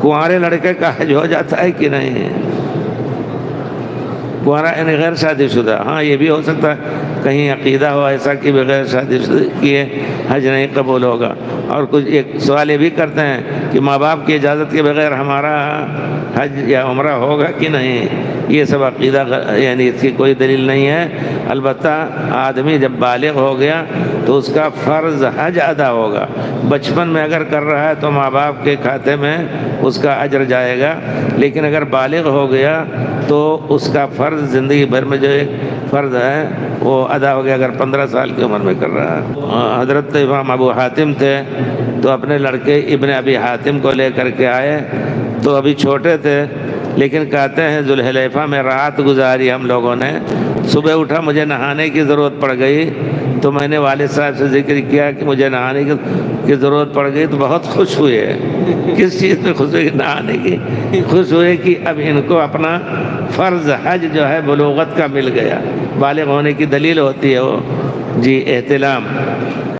کنوارے لڑکے کا حج ہو جاتا ہے کہ نہیں؟ کنوارا یعنی غیر شادی شدہ، ہاں یہ بھی ہو سکتا ہے کہیں عقیدہ ہو ایسا کہ بغیر شادی شدہ کیے حج نہیں قبول ہوگا۔ اور کچھ ایک سوال یہ بھی کرتے ہیں کہ ماں باپ کی اجازت کے بغیر ہمارا حج یا عمرہ ہوگا کہ نہیں؟ یہ سب عقیدہ یعنی اس کی کوئی دلیل نہیں ہے۔ البتہ آدمی جب بالغ ہو گیا تو اس کا فرض حج ادا ہوگا۔ بچپن میں اگر کر رہا ہے تو ماں باپ کے کھاتے میں اس کا اجر جائے گا، لیکن اگر بالغ ہو گیا تو اس کا فرض زندگی بھر میں جو ایک فرض ہے وہ ادا ہو گیا، اگر 15 سال کی عمر میں کر رہا ہے۔ حضرت امام ابو حاتم تھے تو اپنے لڑکے ابن ابی حاتم کو لے کر کے آئے، تو ابھی چھوٹے تھے، لیکن کہتے ہیں ذوالحلیفہ میں رات گزاری ہم لوگوں نے۔ صبح اٹھا، مجھے نہانے کی ضرورت پڑ گئی تو میں نے والد صاحب سے ذکر کیا کہ مجھے نہانے کی ضرورت پڑ گئی، تو بہت خوش ہوئے۔ کس چیز میں خوش ہوئے؟ نہانے کی خوش ہوئے کہ اب ان کو اپنا فرض حج جو ہے بلوغت کا مل گیا۔ بالغ ہونے کی دلیل ہوتی ہے وہ جی احتلام۔